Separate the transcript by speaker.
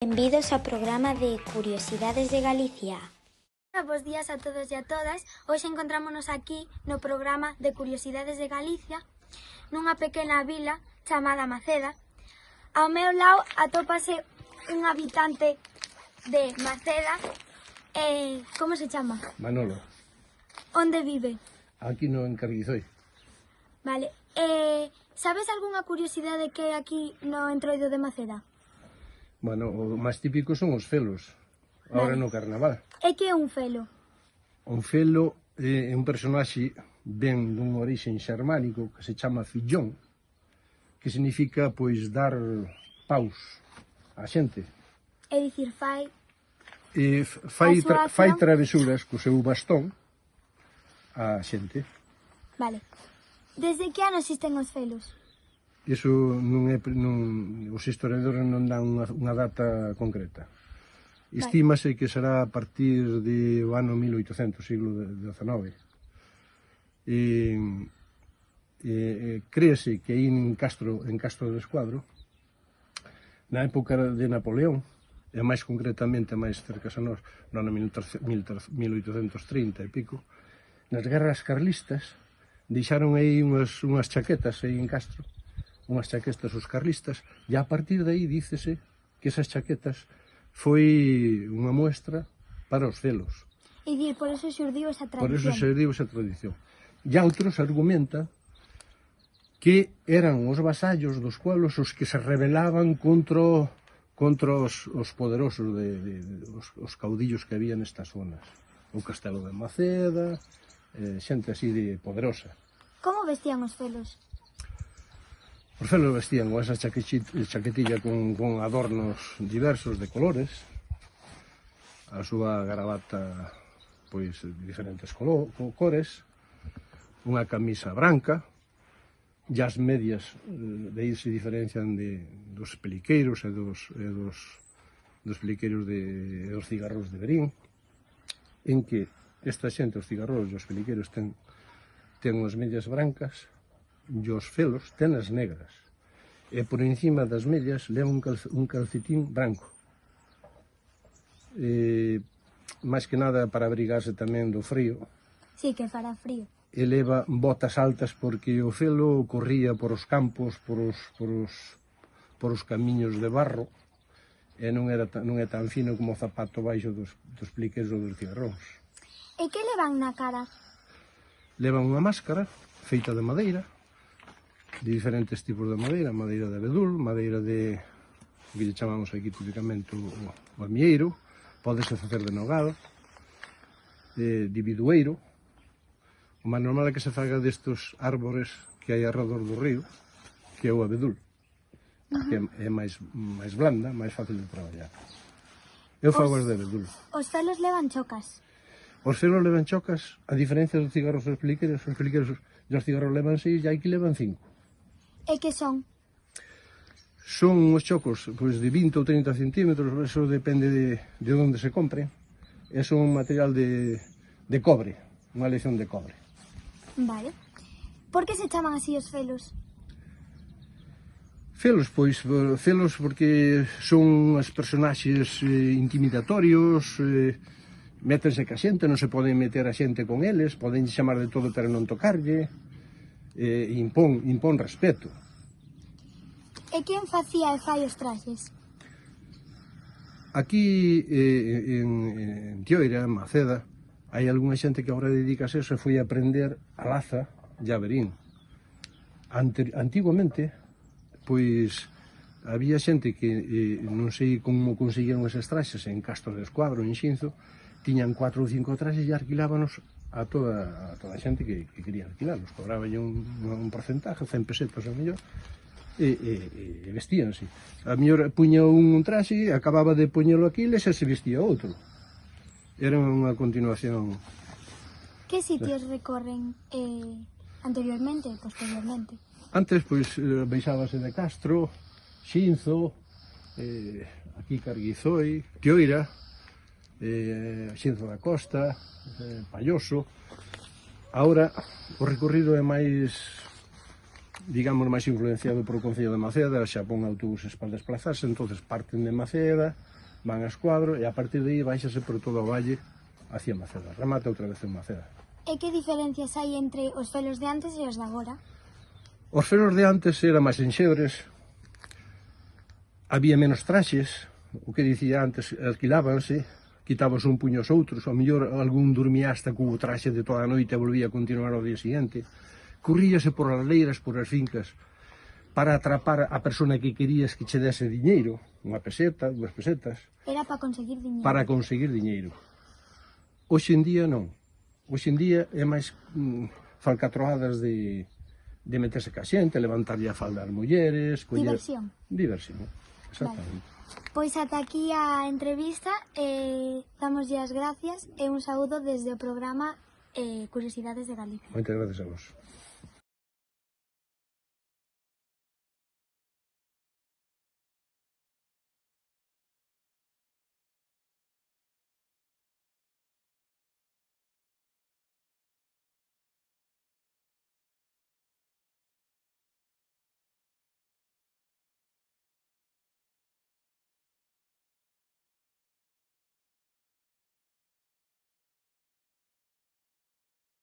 Speaker 1: Benvidos ao programa de Curiosidades de Galicia.
Speaker 2: Bos días a todos e a todas. Hoxe encontrámonos aquí no programa de Curiosidades de Galicia, nunha pequena vila chamada Maceda. Ao meu lado atópase un habitante de Maceda. Como se chama?
Speaker 3: Manolo.
Speaker 2: Onde vive?
Speaker 3: Aquí no Encarguizoi.
Speaker 2: Vale. Sabes algunha curiosidade que hai aquí no entroido de Maceda?
Speaker 3: Bueno, o máis típico son os felos, agora
Speaker 2: Vale.
Speaker 3: no carnaval.
Speaker 2: E que é un felo?
Speaker 3: Un felo é un personaxe ben dun orixen xermánico que se chama fillón, que significa, pois, dar paus á xente.
Speaker 2: É dicir, fai...
Speaker 3: E fai
Speaker 2: A súa acción.
Speaker 3: travesuras co seu bastón á xente.
Speaker 2: Vale. Desde que ano existen os felos?
Speaker 3: Iso non é, os historiadores non dan unha data concreta. Estímase que será a partir do ano 1800, siglo XIX. Créese que aí en Castro de Escuadro, na época de Napoleón, e máis concretamente, máis cercas a nós, no ano 1830 e pico, nas guerras carlistas, deixaron aí unhas chaquetas aí en Castro, unhas chaquetas os carlistas, e a partir de aí dícese que esas chaquetas foi unha muestra para os felos.
Speaker 2: É dicir, por eso xurdiu esa tradición.
Speaker 3: Por eso se diu esa tradición. E outros argumentan que eran os vasallos dos pueblos os que se rebelaban contra os poderosos, os caudillos que había nestas zonas. O Castelo de Maceda, xente así de poderosa.
Speaker 2: Como vestían os felos?
Speaker 3: Os felos vestían con esa chaquetilla con adornos diversos de colores, a súa gravata pois de diferentes cores, unha camisa branca, e as medias de aí se diferencian dos peliqueiros e dos peliqueiros dos cigarros de Berín, en que esta xente, os cigarros e os peliqueiros ten unhas medias brancas e os felos ten as negras, e por encima das medias leva un calcetín branco, máis que nada para abrigarse tamén do frío.
Speaker 2: Sí, que fará frío.
Speaker 3: E leva botas altas porque o felo corría por os campos, por os camiños de barro, e non é tan fino como o zapato baixo dos pliqueiros ou dos cigarróns.
Speaker 2: E que levan na cara?
Speaker 3: Levan unha máscara feita de madeira, de diferentes tipos de madeira, madeira de abedul, madeira de, que lle chamamos aquí típicamente o amieiro, podese facer de nogado, de bidueiro. O máis normal é que se faga destes árbores que hai alrededor do río, que é o abedul, que é máis blanda, máis fácil de traballar. Eu fago as de abedul.
Speaker 2: Os felos levan chocas.
Speaker 3: Os felos levan chocas, a diferencia dos cigarros e os peliqueiros e os cigarros levan 6 e hai que levan 5.
Speaker 2: E que son?
Speaker 3: Son uns chocos pois, de 20 ou 30 centímetros, eso depende de onde se compre. É un material de cobre, unha aleación de cobre.
Speaker 2: Vale. Por que se chaman así os felos?
Speaker 3: Felos, pois, felos porque son os personaxes intimidatorios, métense ca xente, non se poden meter a xente con eles, poden chamar de todo pero non tocarlle, impón respeto.
Speaker 2: E quen facía e fai os traxes?
Speaker 3: Aquí, en Tioira, en Maceda, hai algunha xente que agora dedicase a eso e foi a aprender a laza e a Berín. Antiguamente, pois, había xente que non sei como conseguiron eses traxes en Castro de Escuadro, en Xinzo, tiñan 4 ou 5 traxes e alquilábanos a toda a xente que quería alquilarlos. Cobraban un porcentaje, 100 pesetas a mellor, e vestíanse. A mellor puña un traxe, acababa de poñelo aquí e se vestía outro. Era unha continuación.
Speaker 2: Que sitios recorren anteriormente e posteriormente?
Speaker 3: Antes, pois, baixábase de Castro, Xinzo, aquí Carguizoi, Tioira, Xinzo da Costa, Palloso. Ahora, o recorrido é máis, digamos, máis influenciado por o Concello de Maceda, xa pon autobuses para desplazarse, entonces parten de Maceda, van a Escuadro e a partir de aí baixase por todo o valle hacia Maceda, remata outra vez en Maceda.
Speaker 2: E que diferencias hai entre os felos de antes e os de agora?
Speaker 3: Os felos de antes eran máis enxebres, había menos traxes, o que dicía antes, alquilábanse, quitábase un puño aos outros, ao mellor algún dormía hasta co traxe de toda a noite e volvía a continuar ao día seguinte. Corríase por as leiras, por as fincas, para atrapar a persona que querías que che dese diñeiro, unha peseta, 2 pesetas,
Speaker 2: Era para conseguir diñeiro.
Speaker 3: para conseguir diñeiro. Hoxe en día non. Hoxe en día é máis falcatroadas de meterse ca xente, levantarlle a falda ás mulleres,
Speaker 2: Diversión.
Speaker 3: Diversión, exactamente.
Speaker 2: Pois ata aquí a entrevista, damoslle as gracias e un saúdo desde o programa Curiosidades de Galicia.
Speaker 3: Moitas gracias a vos.